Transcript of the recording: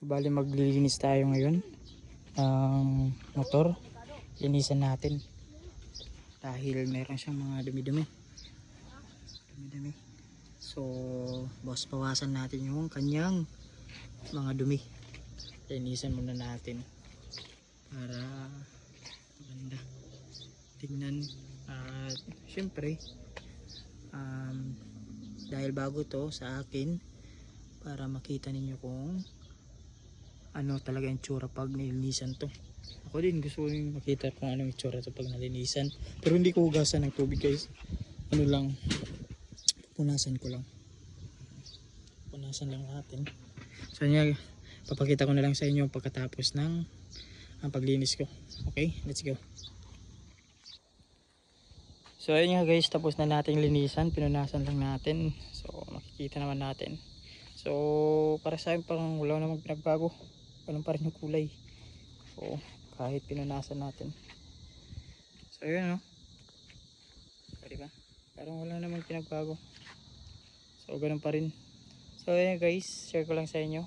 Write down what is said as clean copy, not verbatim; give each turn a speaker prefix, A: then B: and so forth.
A: Bali maglilinis tayo ngayon ng motor. Linisan natin dahil meron siyang mga dumi-dumi. So bawasan natin yung kanyang mga dumi. Linisan muna natin para maganda tingnan. At syempre dahil bago to sa akin, para makita ninyo kung ano talaga yung tsura pag nilinisan to. Ako din gusto ko yung makita kung anong itsura to pag nalinisan, pero hindi ko hugasan ng tubig guys. Ano lang, punasan ko lang, punasan lang natin. So yan, papakita ko na lang sa inyo pagkatapos ng ang paglinis ko. Okay, let's go. So ayun nga guys, tapos na nating linisan, pinunasan lang natin. So makikita naman natin. So para sa akin parang wala namang pinagbago, ganun pa rin yung kulay. So kahit pinunasan natin. So ayun, no? So, diba? Parang wala namang pinagbago. So ganun pa rin. So ayun guys, share ko lang sa inyo.